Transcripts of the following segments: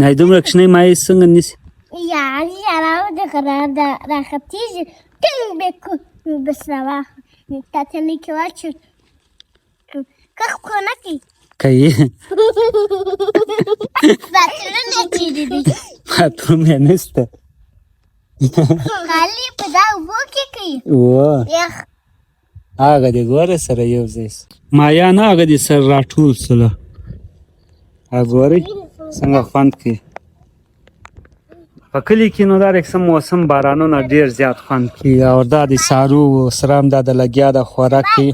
نه دومره کوچنی مایع څنګه نیسي یعنی راختیږي ټینګ به بس راواخلي تا تلی کې واچوي کخ خو نه کوي کوي باترونه چیرې دي باتروم یې نشته خالي په دا اوبو کې کوي یخ هغه دې ګوره سره یو ځای مایع نه هغه دې سره راټول سوله هغه ګورئ څنګه خوند کوي په کلي کې نو دا اکثر موسم بارانونه ډېر زیات خوند کوي او دا د سارو سره هم دا د لګیا د خوراک کوي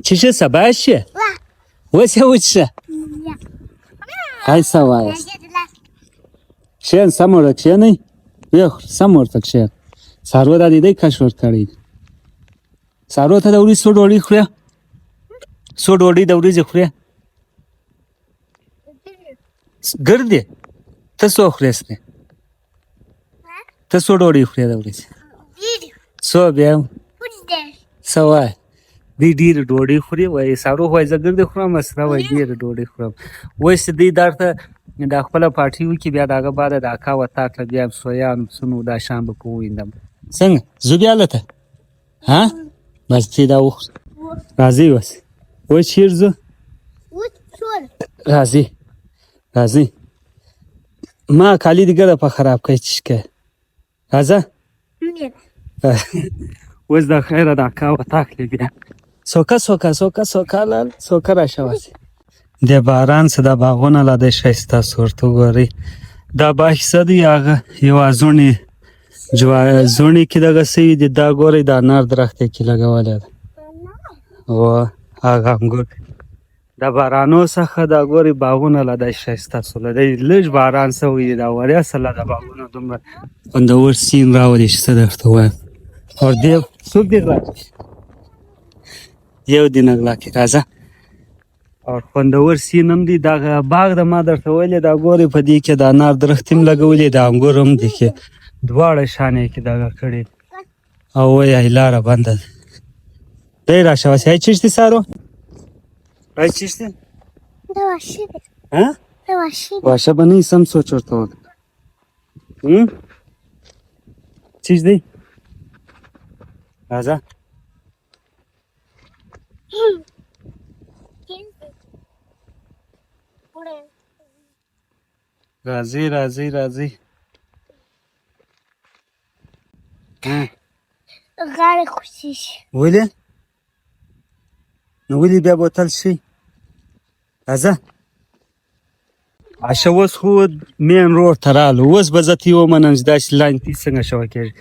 چیشه سبا شه اوس یې وڅښه های څه وایاست کښېن سم ورته کښېنئ ویې سم ورته کښېن سارو دا دیدی کش ورکړی سارو ته د وریځ څو ډوډۍ خورې څو ډوډۍ د وریځې خورې ګردې ته څو خورې سرې ته څو ډوډۍ خورې د ورځې څو بیا څه وایې دوی ډېرې ډوډۍ خوري وایي سارو وایي زه ګردې خورم سره وایي ډېرې ډوډۍ خورم اوس چې دوی درته دا خپله پارټي وکړي بیا د هغه بعده د اکا وتا کړه بیا سویان پسونو دا شیان به په ووینځم څنګه ځو بیا هلته ها بس چې دا وخوره راځئ اوس اوس چېر ځو راځئ راځئ ما کالي دې ګډه په خراب کړئ چې شکایت راځه اوس د خیره د اکا وتا کړې بیا سوکه لال سوکه راشه واسې د باران څه د باغونه لا دی ښایسته ورته وګورئ دا باحثه دی هغه یوه زوڼې کې دغه سوي دي دا ګورئ د انار درخت یې کې لګولی ده و هغه انګور د بارانو څخه دا ګورئ باغونه لا دی ښایسته سوله دی لږ باران سوی دی دا وړیا سله د باغونه دومره خوندور سین راولي چې څه درته ووایم اور دې څوک دې غلا یو دې نه غلا کړي راځه او خوندور سین هم دی دغه باغ د ما درته ویلې دا ګورئ په دې کې د انار درخت هم لګولي د انګور هم دې کې دواړه شانې یې کې دغه کړي او وایي لاره بنده ده دی راشه واسې هی چیشتې سارو هی چیشتې دا وحشي دی ها دا وحشي دی واشه به نه وي سم سوچ ورته وکړه چیش دی راځه راځئ غاړه خوشیږي ولې نو ولې بیا بوتل شي راځه عاشه اوس خو مین روډ ته رالو اوس به زه ته یې ومنم چې داسې لاین څنګه شوه کېږي